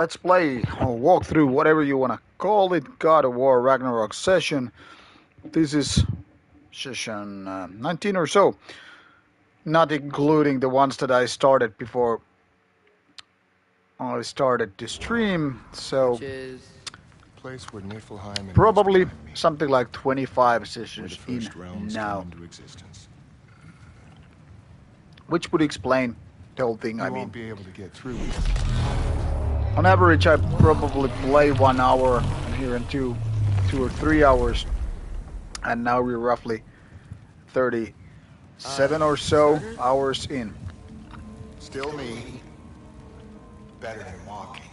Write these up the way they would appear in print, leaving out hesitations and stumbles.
Let's play or walk through, whatever you want to call it, God of War Ragnarok session. This is session 19 or so, not including the ones that I started before I started to stream. So Which is place where Niflheim and probably Muspelheim meet, something like 25 where the sessions first in realms now, come into existence. which would explain the whole thing. You I won't mean, be able to get through. on average, I probably play 1 hour, and here in two or 3 hours, and now we're roughly 37 or so starter? hours in. Still me. Better than walking.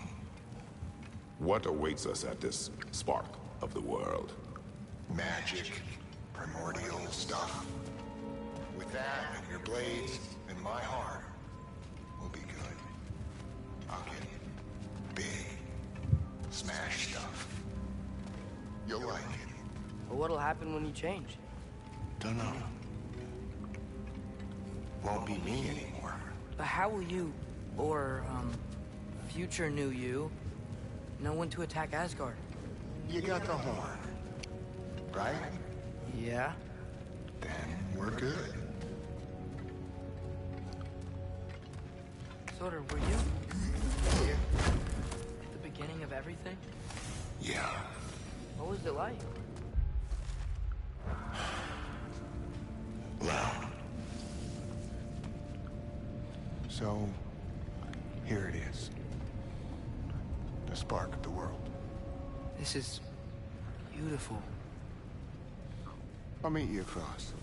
What awaits us at this spark of the world? Magic, primordial stuff. With that and your blades and my heart, we'll be good. I'll get big, smash stuff. You'll like it. But what'll happen when you change? Dunno. Won't be me anymore. But how will you, or, future new you, know when to attack Asgard? You got the horn, right? Yeah? Then we're good. Sorter, were you here at the beginning of everything? Yeah. What was it like? Well. So, here it is. The spark of the world. This is beautiful. I'll meet you across.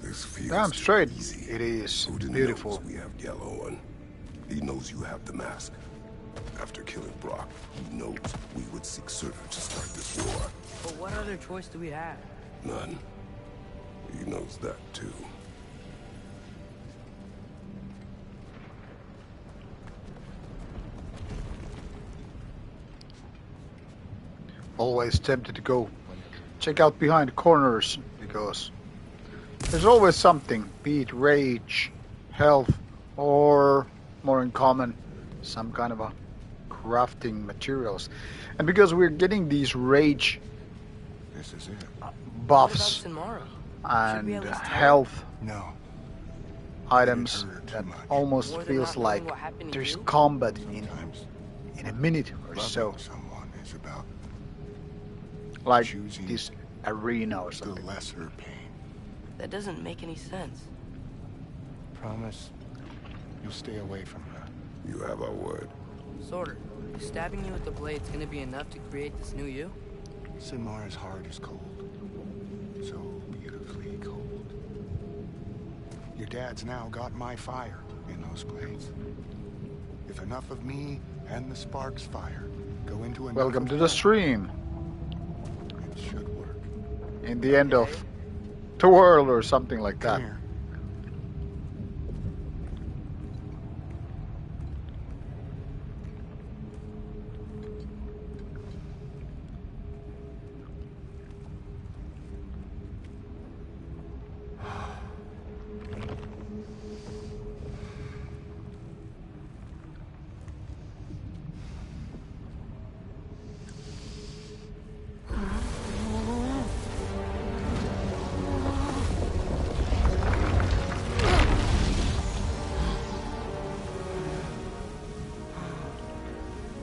This feels Damn straight, easy. it is Odin beautiful. knows we have yellow on. He knows you have the mask. After killing Brock, he knows we would seek Surtur to start this war. But what other choice do we have? None. He knows that too. Always tempted to go check out behind corners, because there's always something, be it rage, health, or more in common, some kind of a crafting materials. And because we're getting these rage This is it. buffs What about and Should we at least tell health No. items, heard too that much. almost More than feels not like knowing what happened to there's you? combat Sometimes in a minute or loving so, someone is about like choosing this arena or the something. lesser pain. That doesn't make any sense. Promise you'll stay away from her. You have our word. Sorter, is stabbing you with the blade's gonna be enough to create this new you? Sinmar's heart is cold. So beautifully cold. Your dad's now got my fire in those blades. If enough of me and the spark's fire go into enough Welcome of to the her, stream. it should work. In the end of the world or something like that. Come here.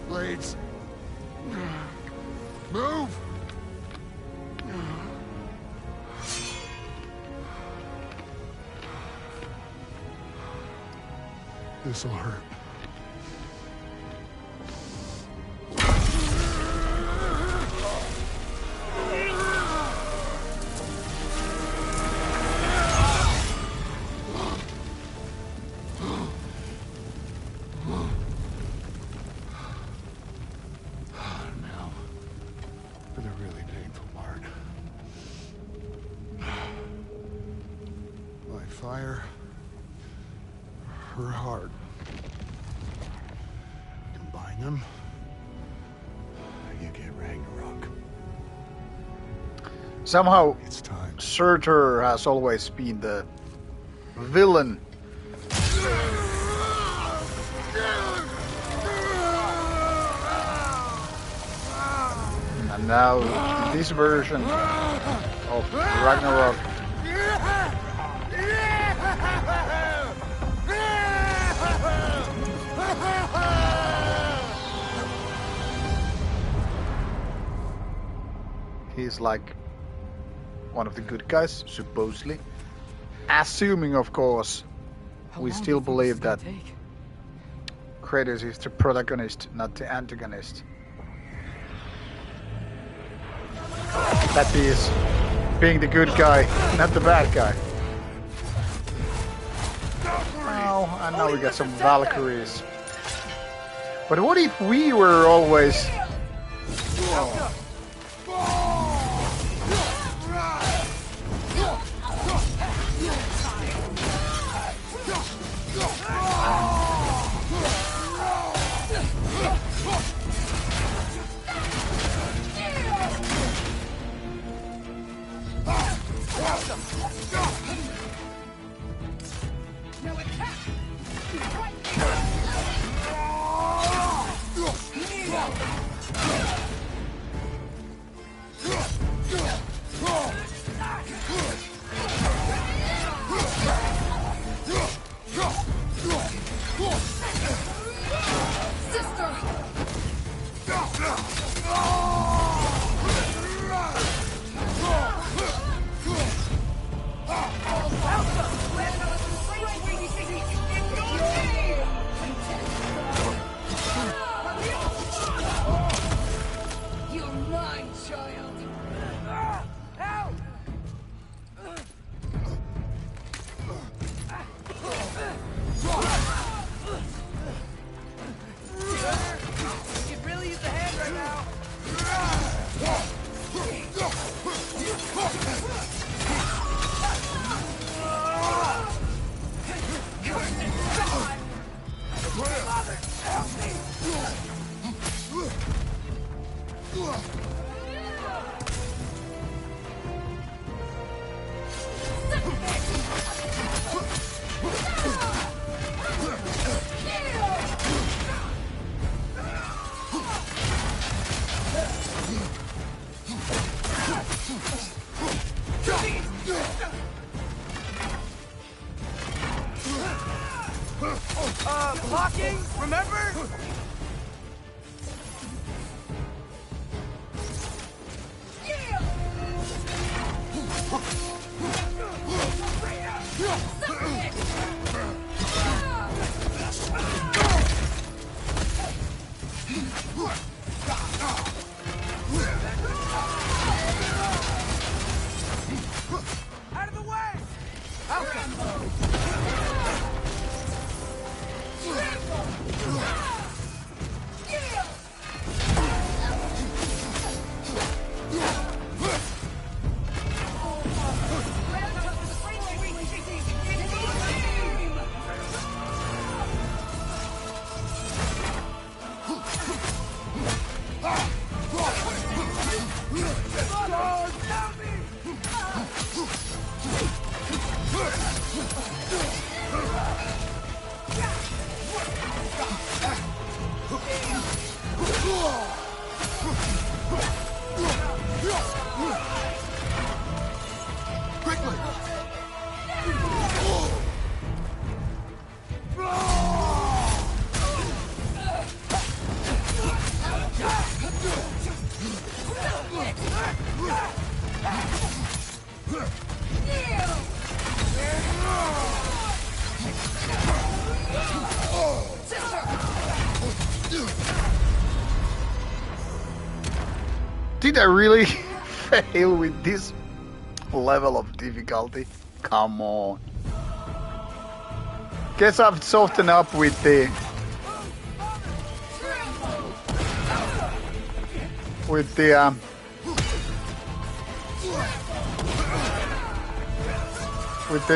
Blades. Move! This'll hurt. Now, for the really painful part. My fire, her heart. Combine them, you get Ragnarok. Somehow, It's time. Surtur has always been the villain Now, in this version of Ragnarok, he's like one of the good guys, supposedly. Assuming, of course, we still believe that Kratos is the protagonist, not the antagonist. That is being the good guy, not the bad guy. Oh, and now we got some Valkyries. But what if we were always... Blocking, remember? Out of the way! Did I really fail with this level of difficulty? Come on. Guess I've softened up with the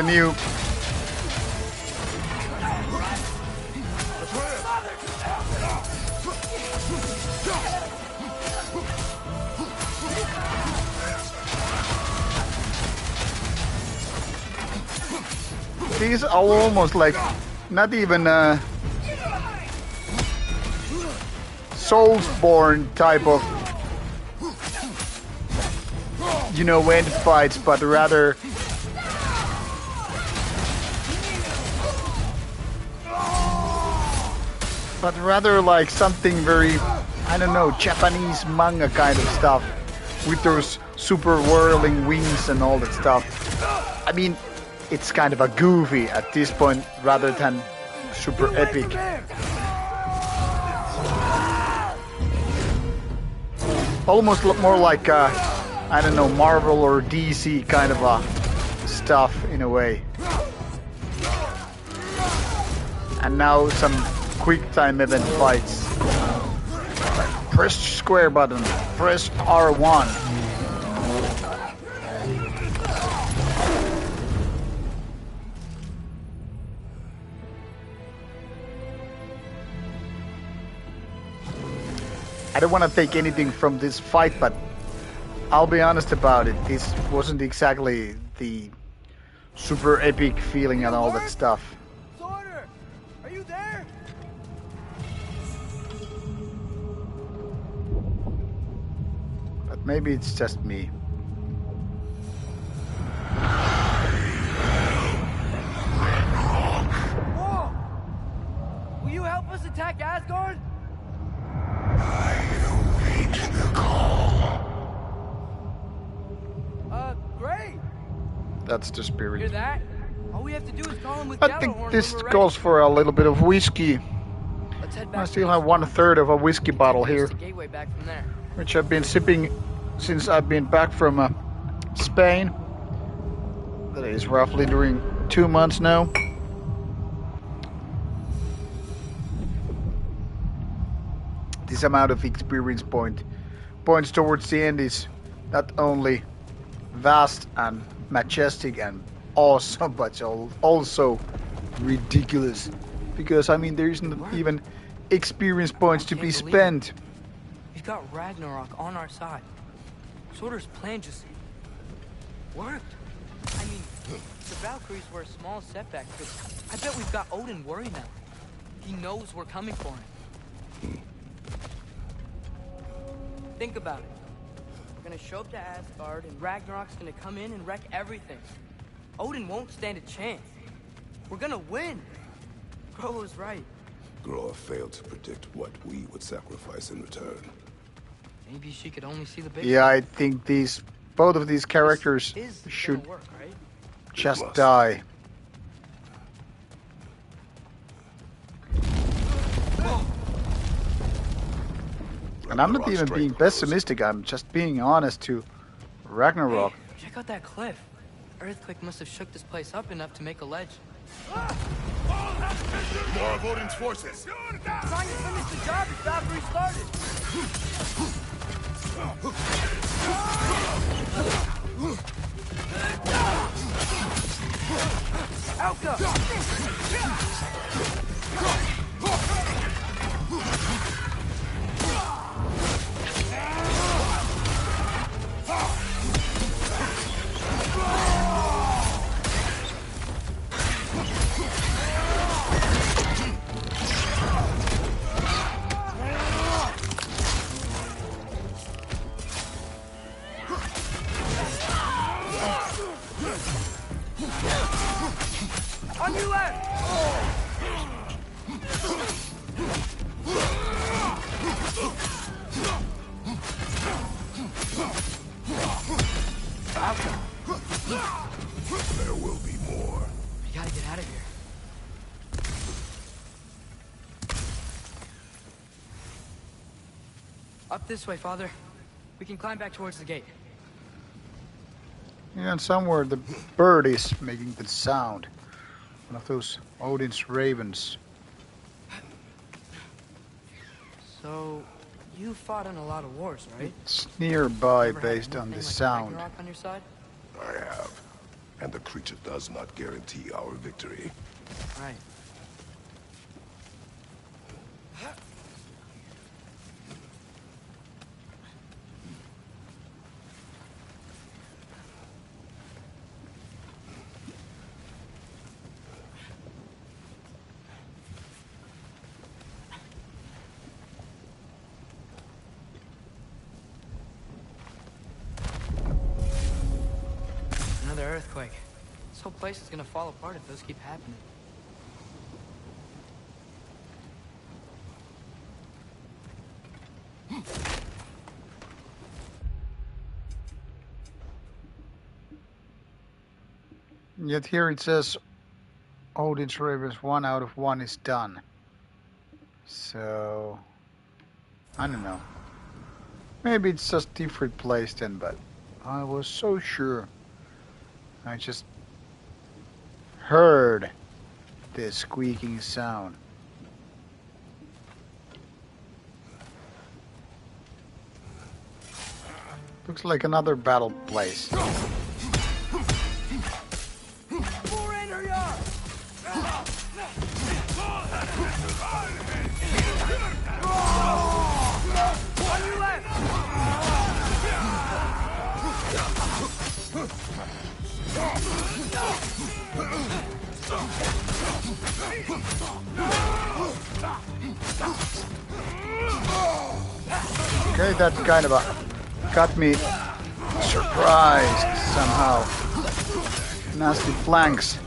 new these are almost like not even Soulsborne type of you know, end fights, but rather like something very, I don't know, Japanese manga kind of stuff with those super whirling wings and all that stuff. I mean, it's kind of a goofy at this point rather than super epic. Almost more like, I don't know, Marvel or DC kind of stuff in a way. And now some quick time event fights. Press square button, press R1. I don't want to take anything from this fight, but I'll be honest about it. This wasn't exactly the super epic feeling and all that stuff. Sorter, are you there? But maybe it's just me. Whoa! Will you help us attack Asgard? Great! That's the spirit. Hear that? All we have to do is call him with I think Gjallarhorn this when we're calls for a little bit of whiskey. ready. Let's head back I to still the have 1/3 of a whiskey bottle Take here, the gateway back from there. which I've been sipping since I've been back from Spain. That is roughly during 2 months now. This amount of experience points towards the end is not only vast and majestic and awesome, but also ridiculous. Because I mean, there isn't even experience points to be spent. We've got Ragnarok on our side. Sorter's plan just worked. I mean, the Valkyries were a small setback, but I bet we've got Odin worried now. He knows we're coming for him. Think about it. We're gonna show up to Asgard, and Ragnarok's gonna come in and wreck everything. Odin won't stand a chance. We're gonna win. Groa was right. Groa failed to predict what we would sacrifice in return. Maybe she could only see the big. Yeah, I think both of these characters should work, right? just die. And I'm not even being pessimistic, I'm just being honest to Ragnarok. Hey, check out that cliff. Earthquake must have shook this place up enough to make a ledge. More of Odin's forces! Trying to finish the job as Valkyrie started. Elka! On your left! There will be more. We gotta get out of here. Up this way, Father. We can climb back towards the gate. Yeah, and somewhere the bird is making the sound. One of those Odin's ravens. So, you fought in a lot of wars, right? It's nearby Ever had based on anything the like sound. Ragnarok on your side? I have. And the creature does not guarantee our victory. Right. earthquake. This whole place is gonna fall apart if those keep happening. Yet here it says Odin's Rivers 1 out of 1 is done. So I don't know. Maybe it's just different place then, but I was so sure. I just heard the squeaking sound. Looks like another battle place. Okay, that kind of got me surprised somehow. Nasty flanks.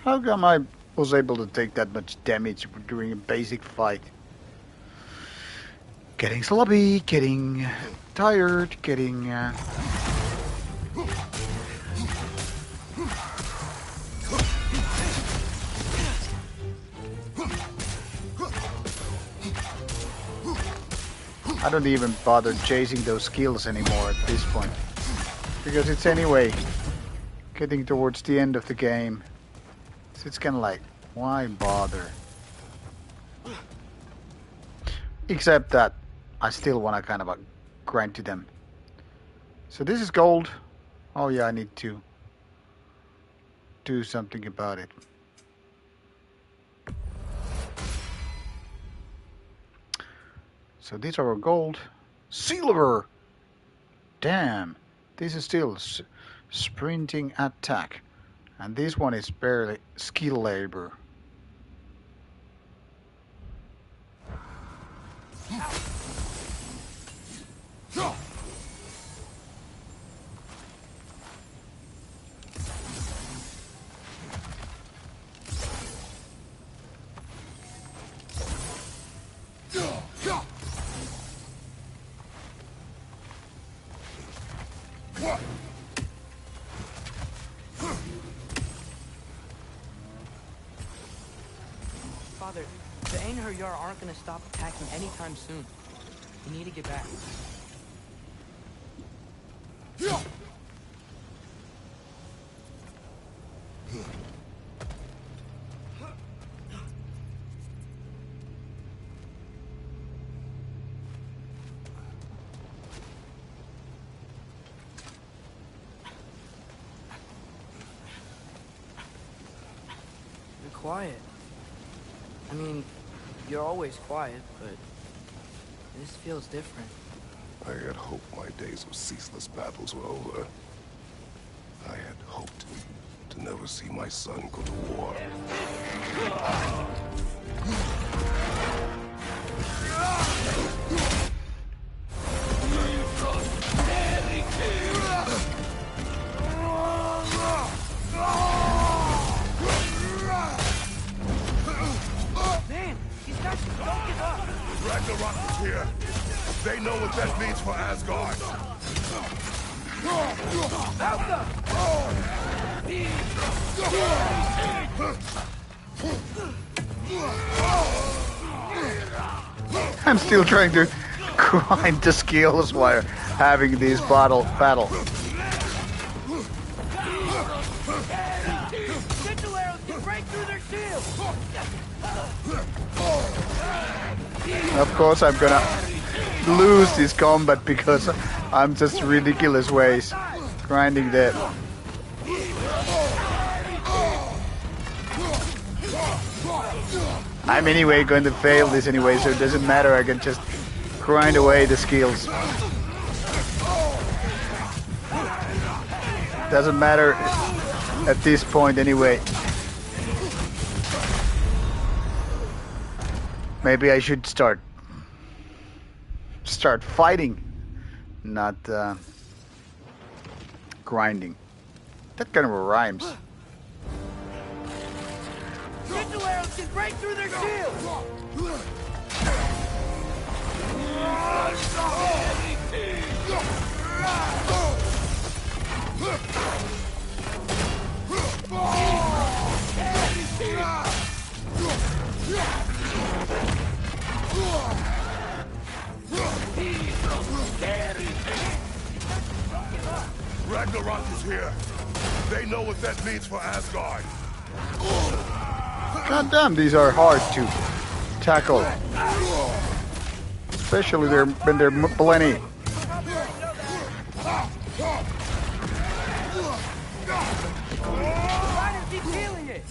How come I was able to take that much damage during a basic fight? Getting sloppy, getting tired, getting... I don't even bother chasing those skills anymore at this point. Because it's anyway getting towards the end of the game. So it's kind of like, why bother? Except that I still want to kind of grind to them. So this is gold. Oh yeah, I need to do something about it. So these are gold. Silver! Damn, this is still sprinting attack. And this one is barely skill labor. Father, the Einherjar aren't gonna stop attacking anytime soon. We need to get back. You're quiet. I mean, you're always quiet, but this feels different. I had hoped my days of ceaseless battles were over. I had hoped to never see my son go to war. Man, these guys don't give up. Ragnarök is here. They know what that means for Asgard. I'm still trying to grind the skills while having these battle. Sigil arrows can break through their shields. Of course I'm gonna lose this combat because I'm just ridiculous ways grinding that. I'm anyway going to fail this anyway, so it doesn't matter, I can just grind away the skills. Doesn't matter at this point anyway. Maybe I should start fighting, not grinding. That kind of rhymes. Sigil arrows can break through their shields! Ragnarök is here. They know what that means for Asgard. God damn, these are hard to tackle. Especially when they're plenty. Riders keep feeling it!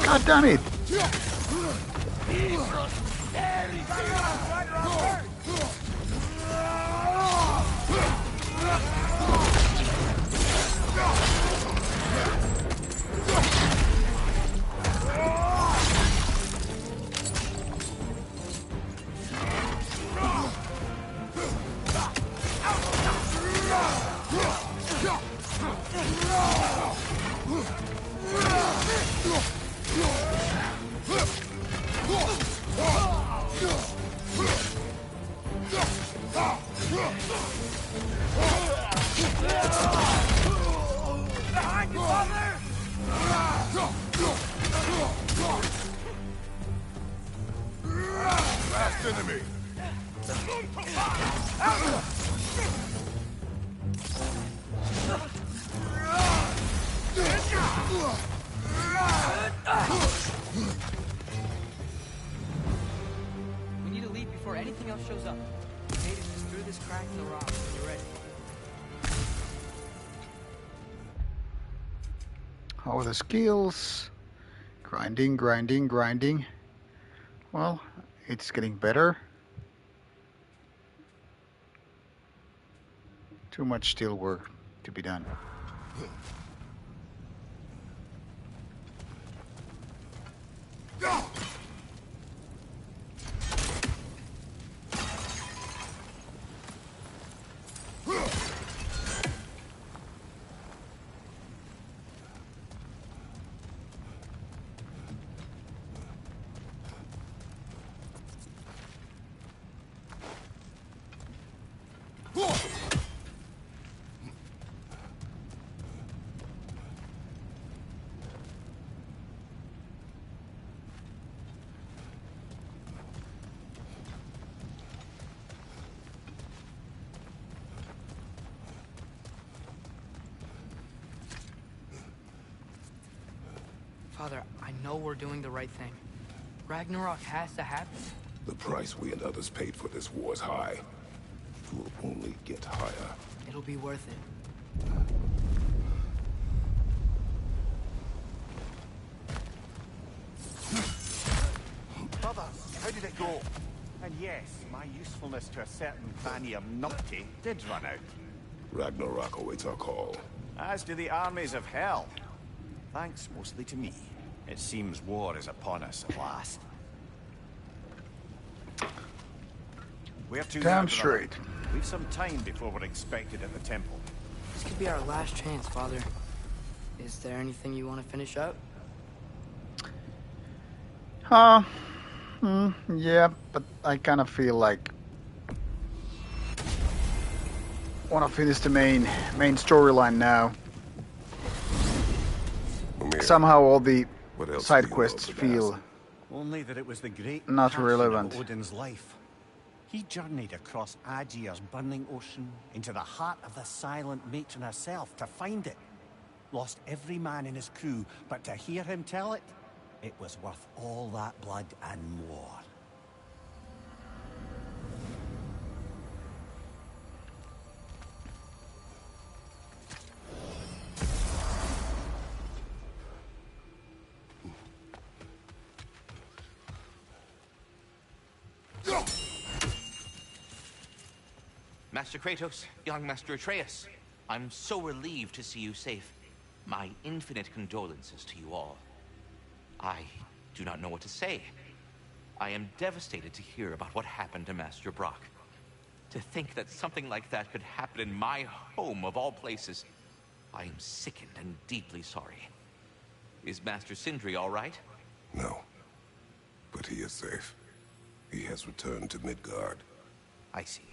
God damn it! Behind you, father! Last enemy. We need to leave before anything else shows up. Made it just through this crack in the rock when you're ready. How are the skills? Grinding, grinding, grinding. Well, it's getting better. Too much still work to be done. Father, I know we're doing the right thing. Ragnarok has to happen. The price we and others paid for this war is high. It will only get higher. It'll be worth it. Brother, how did it go? And yes, my usefulness to a certain Vanya numpty did run out. Ragnarök awaits our call. As do the armies of hell. Thanks mostly to me. It seems war is upon us at last. Where to now, Damn brother? straight. We've some time before we're expected at the temple. This could be our last chance, Father. Is there anything you want to finish up? Yeah, but I kind of feel like want to finish the main storyline now. Amir, Somehow all the what else do side you know quests of the feel mask? Only that it was the great Not passion relevant. of Odin's life. He journeyed across Aegir's burning ocean into the heart of the silent matron herself to find it. Lost every man in his crew, but to hear him tell it, it was worth all that blood and more. Master Kratos, young Master Atreus, I'm so relieved to see you safe. My infinite condolences to you all. I do not know what to say. I am devastated to hear about what happened to Master Brock. To think that something like that could happen in my home of all places. I am sickened and deeply sorry. Is Master Sindri all right? No. But he is safe. He has returned to Midgard. I see.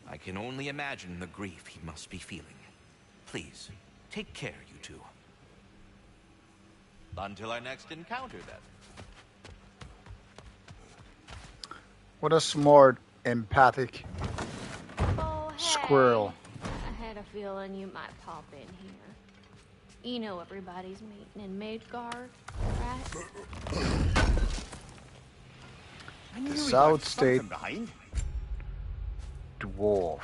I can only imagine the grief he must be feeling. Please, take care, you two. Until our next encounter, then. What a smart, empathic Oh, hey. squirrel. I had a feeling you might pop in here. You know everybody's meeting in Midgard, right? I knew The we'd South left something State behind. Dwarf.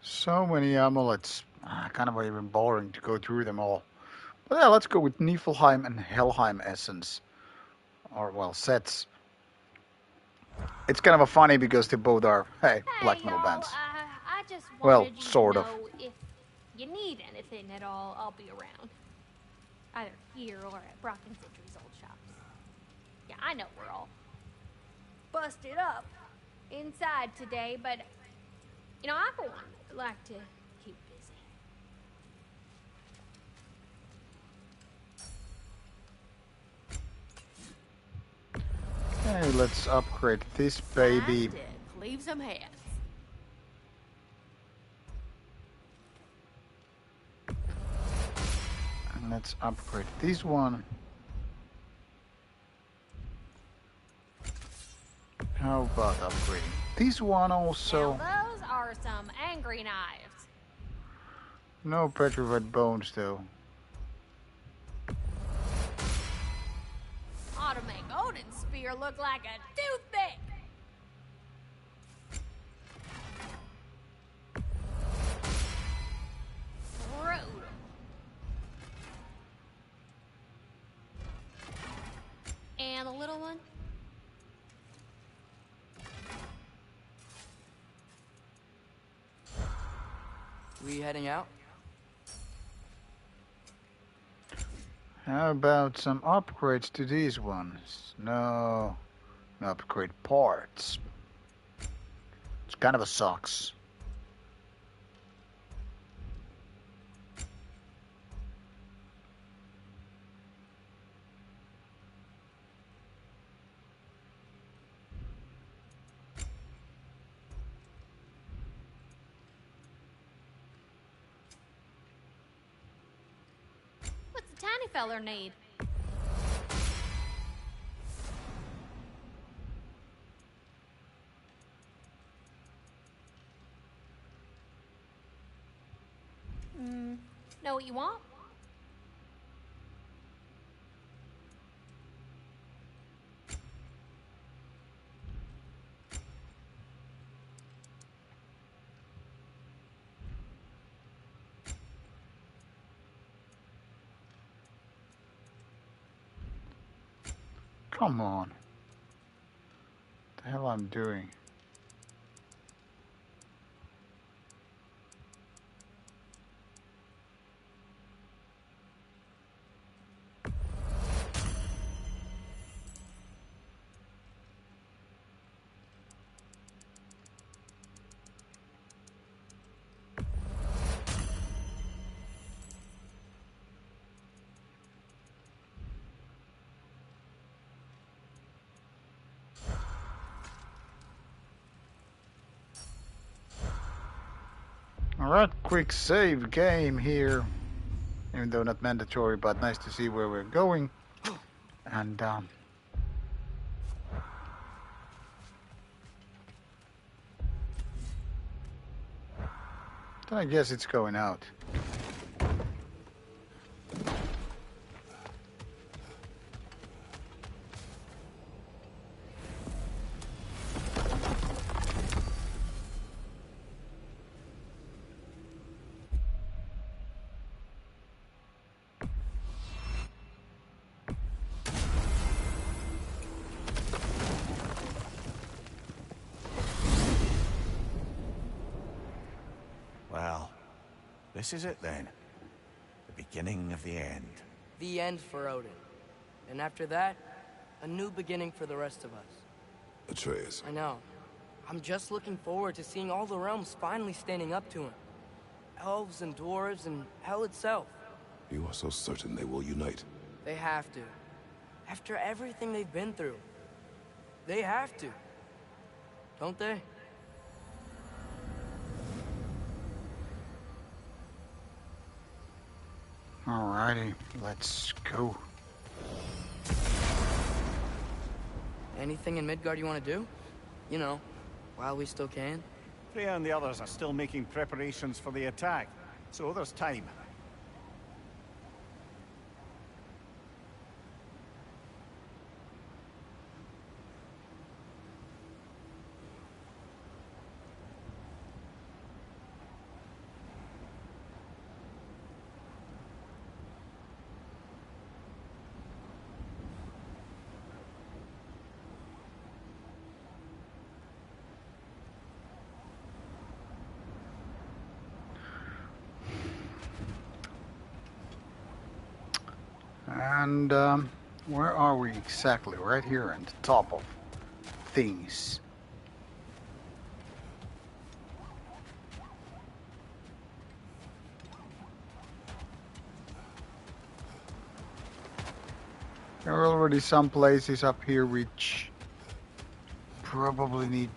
So many amulets. Kind of even boring to go through them all. But yeah, let's go with Niflheim and Helheim essence. Or, well, sets. It's kind of a funny because they both are, hey, black Hey, metal y'all. bands. I just Well, wanted you sort to of. know if you need anything at all, I'll be around. Either here or at Brock and Sindri's old shops. Yeah, I know we're all busted up inside today, but you know, I for one would like to keep busy. Hey, let's upgrade this baby. Time to cleave some heads. And let's upgrade this one. How about upgrading this one also? Now those are some angry knives. No petrified bones though. Ought to make Odin's spear look like a toothpick. Brutal. And the little one? We heading out? How about some upgrades to these ones? No, upgrade parts. It's kind of a sucks. What's the tiny feller need? Know what you want? Come on. What the hell I'm doing? Alright, quick save game here. Even though not mandatory, but nice to see where we're going. And then I guess it's going out. Well, this is it then. The beginning of the end. The end for Odin. And after that, a new beginning for the rest of us. Atreus. I know. I'm just looking forward to seeing all the realms finally standing up to him. Elves and dwarves and hell itself. You are so certain they will unite. They have to. After everything they've been through. They have to. Don't they? Alrighty, let's go. Anything in Midgard you want to do? You know, while we still can. Freya and the others are still making preparations for the attack, so there's time. And where are we exactly? Right here on the top of things. There are already some places up here which probably need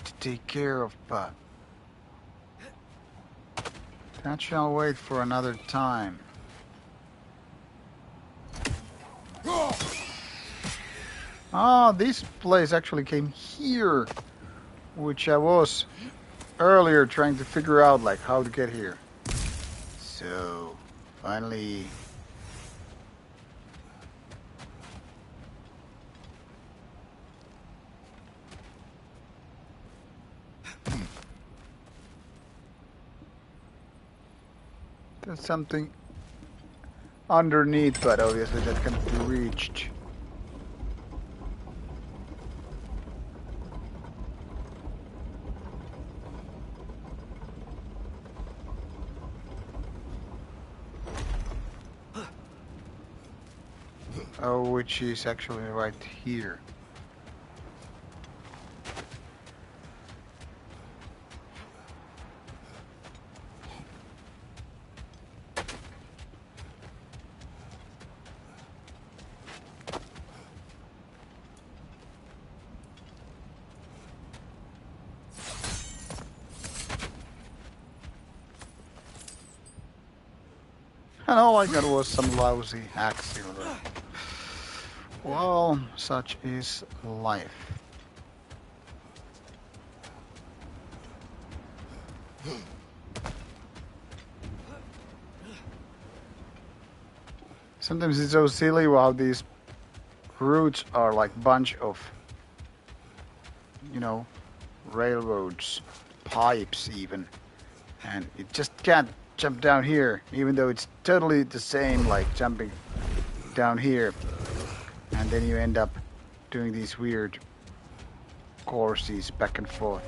to take care of, but that shall wait for another time. Ah, this place actually came here, which I was earlier trying to figure out, like, how to get here. So, finally... There's something underneath, but obviously that can't be reached. Oh, which is actually right here. And all I got was some lousy axe silver. Well, such is life. Sometimes it's so silly how these routes are like bunch of, you know, railroads, pipes even, and you just can't jump down here, even though it's totally the same like jumping down here, and then you end up doing these weird courses back and forth.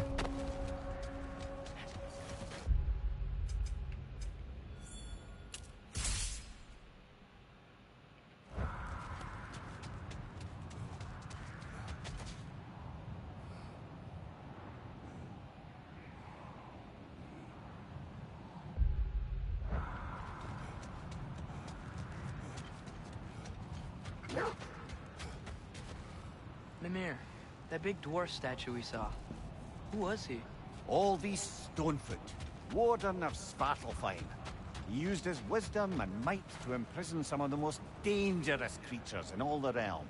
Mimir, that big dwarf statue we saw. Who was he? All these Stonefoot, warden of Svartalfheim. He used his wisdom and might to imprison some of the most dangerous creatures in all the realm.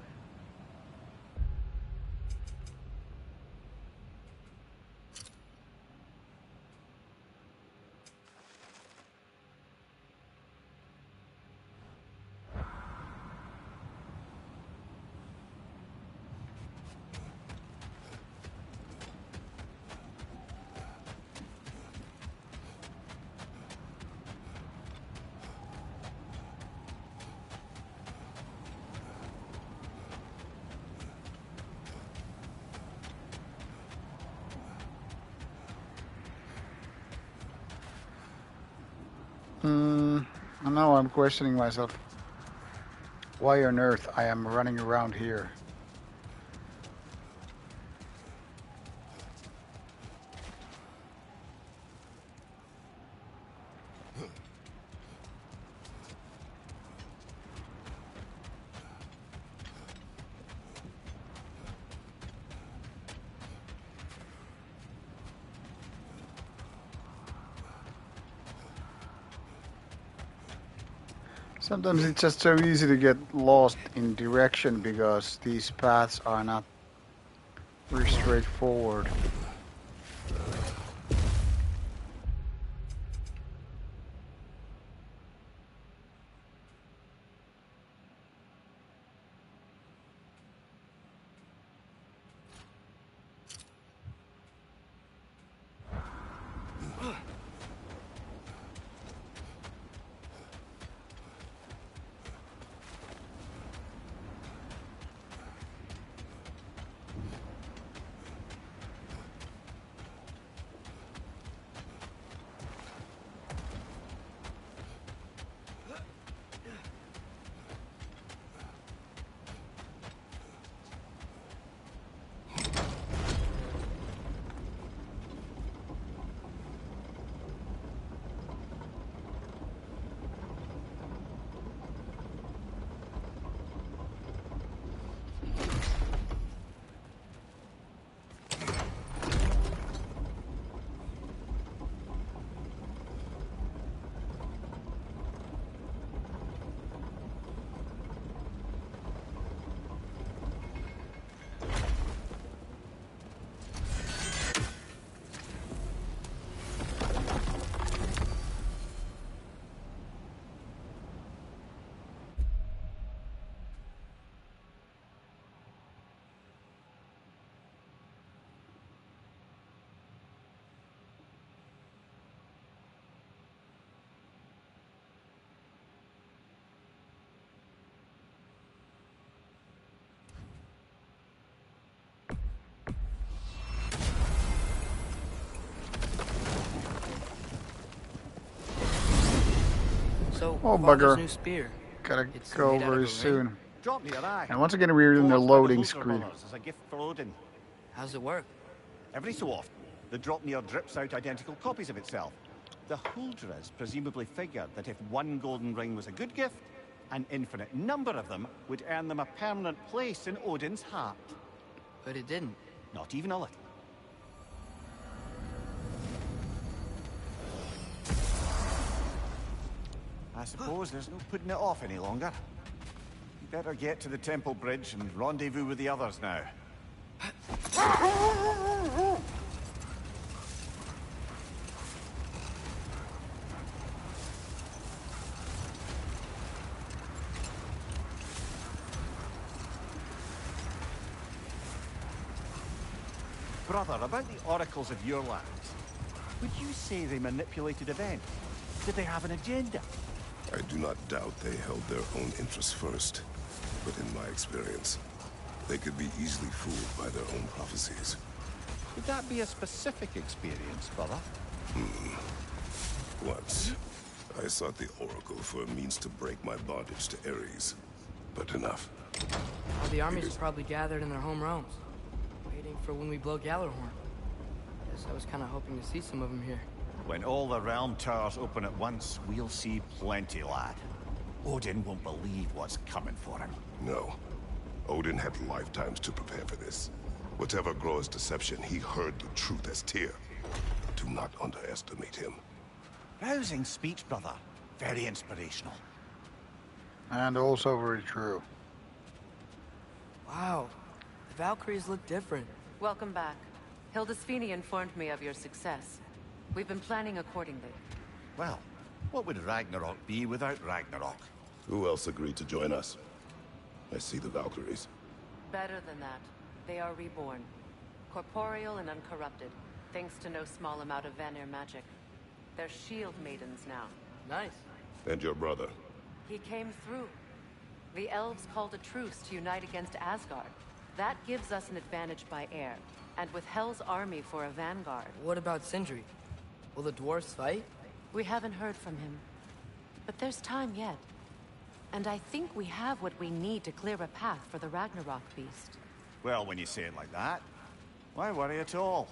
And now I'm questioning myself. Why on earth I am running around here? Sometimes it's just so easy to get lost in direction because these paths are not very straightforward. So, Oh Father's bugger. new spear. Gotta It's go made out of a very ring? soon. Drop me your eye. And once again, we're in the Forged by loading Hulkner screen. brothers as a gift for Odin. How's it work? Every so often, the Dropnir drips out identical copies of itself. The Huldras presumably figured that if one golden ring was a good gift, an infinite number of them would earn them a permanent place in Odin's heart. But it didn't. Not even a little. I suppose there's no putting it off any longer. You better get to the temple bridge and rendezvous with the others now. Brother, about the oracles of your lands, would you say they manipulated events? Did they have an agenda? I do not doubt they held their own interests first. But in my experience, they could be easily fooled by their own prophecies. Would that be a specific experience, brother? Once, I sought the Oracle for a means to break my bondage to Ares. But enough. All the armies are probably gathered in their home realms, waiting for when we blow Gallarhorn. Guess I was kind of hoping to see some of them here. When all the realm towers open at once, we'll see plenty, lad. Odin won't believe what's coming for him. No. Odin had lifetimes to prepare for this. Whatever Groa's deception, he heard the truth as Tyr. Do not underestimate him. Rousing speech, brother. Very inspirational. And also very true. Wow, the Valkyries look different. Welcome back. Hildisvini informed me of your success. We've been planning accordingly. Well, what would Ragnarok be without Ragnarok? Who else agreed to join us? I see the Valkyries. Better than that. They are reborn. Corporeal and uncorrupted, thanks to no small amount of Vanir magic. They're shield maidens now. Nice. And your brother. He came through. The elves called a truce to unite against Asgard. That gives us an advantage by air. And with Hel's army for a vanguard. What about Sindri? Will the dwarves fight? We haven't heard from him. But there's time yet. And I think we have what we need to clear a path for the Ragnarok beast. Well, when you say it like that, why worry at all?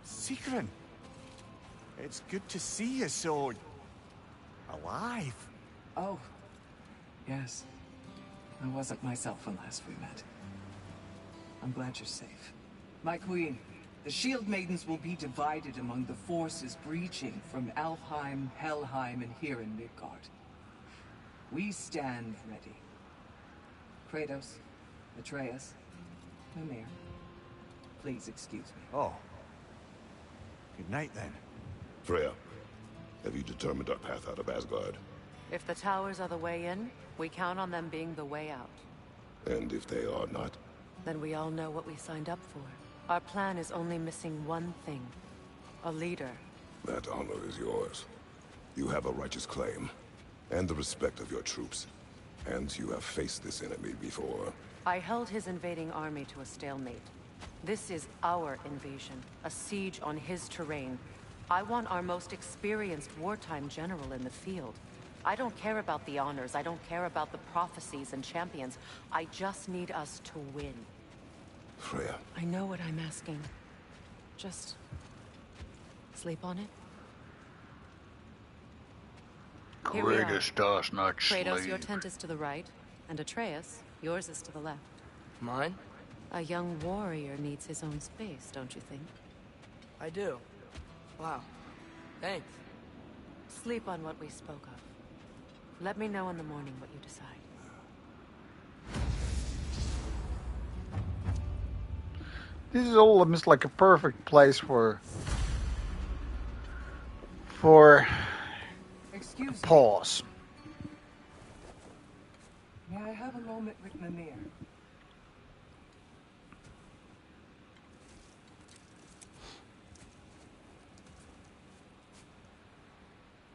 Sigrun, it's good to see you so... alive. Oh, yes. I wasn't myself when last we met. I'm glad you're safe. My queen, the Shield Maidens will be divided among the forces breaching from Alfheim, Helheim, and here in Midgard. We stand ready. Kratos, Atreus, Mimir, please excuse me. Oh. Good night, then. Freya, have you determined our path out of Asgard? If the towers are the way in, we count on them being the way out. And if they are not? Then we all know what we signed up for. Our plan is only missing one thing. A leader. That honor is yours. You have a righteous claim, and the respect of your troops. And you have faced this enemy before. I held his invading army to a stalemate. This is our invasion, a siege on his terrain. I want our most experienced wartime general in the field. I don't care about the honors, I don't care about the prophecies and champions. I just need us to win. Freya. I know what I'm asking. Just... sleep on it? Here we are. Kratos does not Kratos, sleep. your tent is to the right, and Atreus, yours is to the left. Mine? A young warrior needs his own space, don't you think? I do. Wow. Thanks. Sleep on what we spoke of. Let me know in the morning what you decide. This is almost like a perfect place for Excuse me. pause. May I have a moment with Mimir?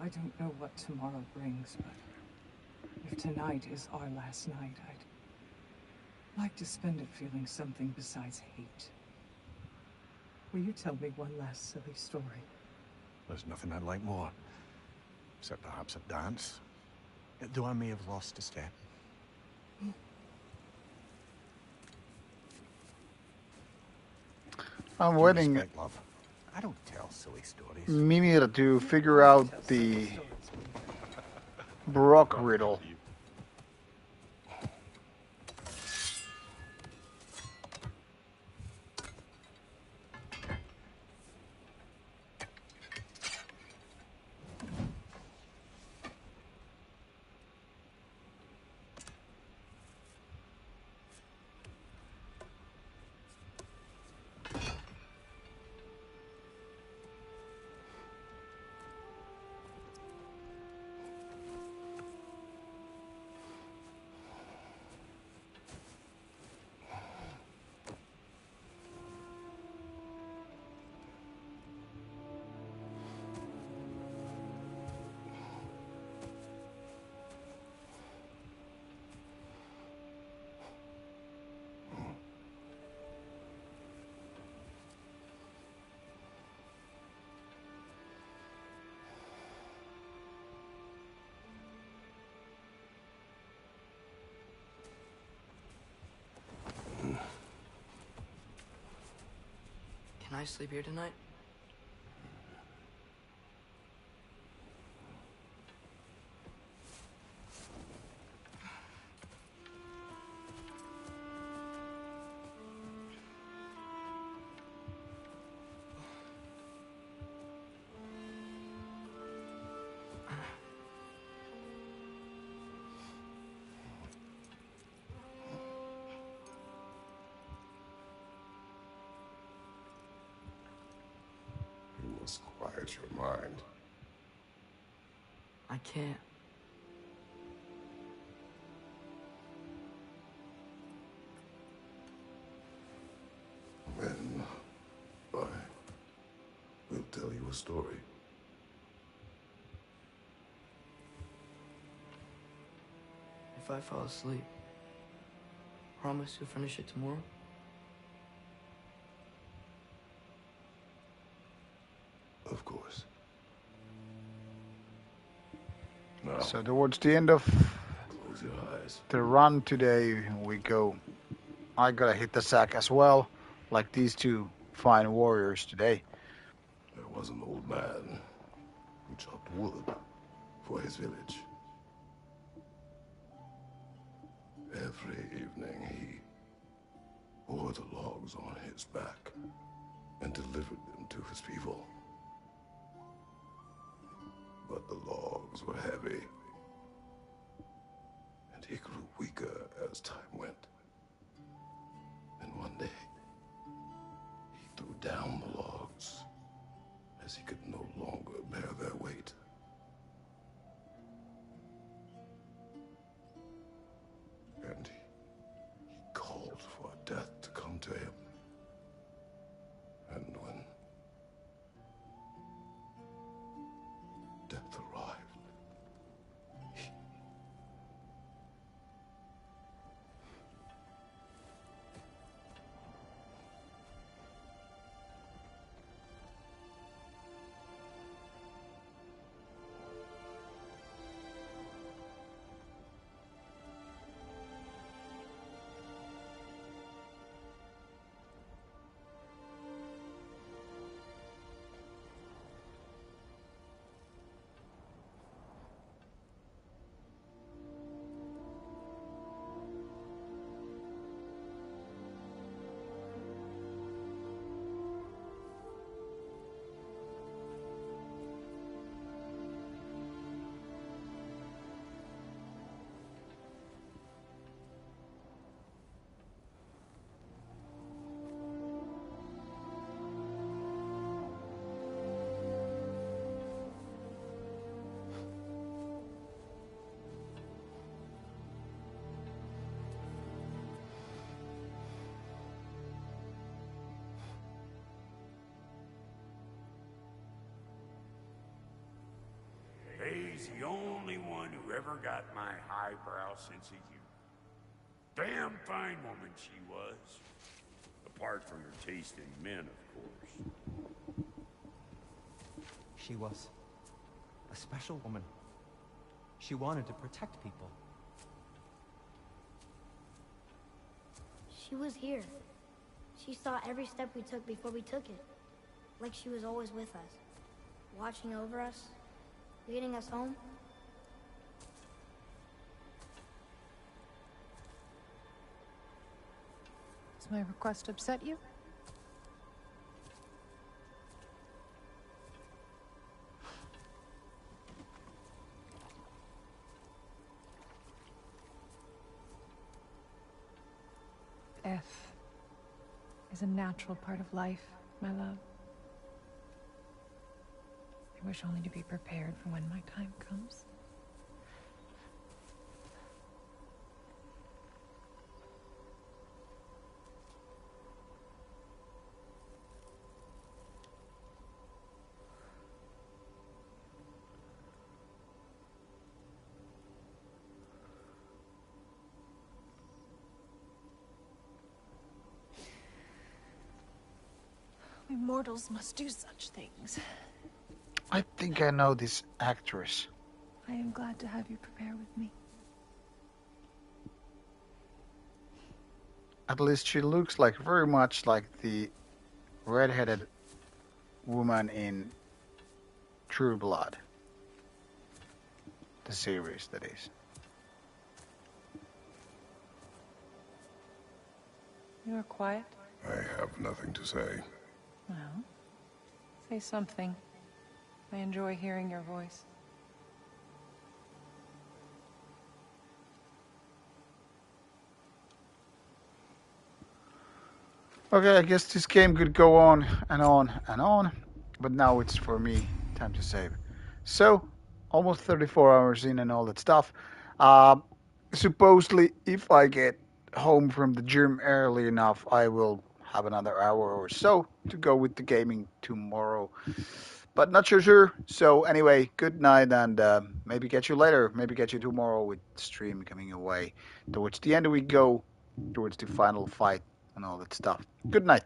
I don't know what tomorrow brings, but if if tonight is our last night, I'd like to spend it feeling something besides hate. Will you tell me one last silly story? There's nothing I'd like more. Except perhaps a dance. Though I may have lost a step. I'm Due waiting respect, love. I don't tell silly stories. Mimir to figure out the Brock riddle. Can I sleep here tonight? You must quiet your mind. I can't. Then I will tell you a story. If I fall asleep, promise you'll finish it tomorrow? Of course. Now, So towards the end of close your eyes. the run today, we go. I gotta hit the sack as well, like these two fine warriors today. There was an old man who chopped wood for his village. Every evening he bore the logs on his back and delivered them to his people. But the logs were heavy, and he grew weaker as time went. And one day, he threw down the logs as he could no longer bear their weight. And he called for death to come to him. And when death arrived, Ray's the only one who ever got my highbrow sense of humor. Damn fine woman she was. Apart from her taste in men, of course. She was a special woman. She wanted to protect people. She was here. She saw every step we took before we took it. Like she was always with us. Watching over us. Leading us home. Does my request upset you? Death is a natural part of life, my love. I wish only to be prepared for when my time comes. We mortals must do such things. I think I know this actress. I am glad to have you prepare with me. At least she looks like very much like the red-headed woman in True Blood. The series, that is. You are quiet? I have nothing to say. Well, say something. I enjoy hearing your voice. Okay, I guess this game could go on and on and on, but now it's for me time to save. So, almost 34 hours in and all that stuff. Uh, Supposedly, if I get home from the gym early enough, I will have another hour or so to go with the gaming tomorrow. But not sure. So anyway, good night, and maybe catch you later. Maybe catch you tomorrow with stream coming away. Towards the end we go, towards the final fight and all that stuff. Good night.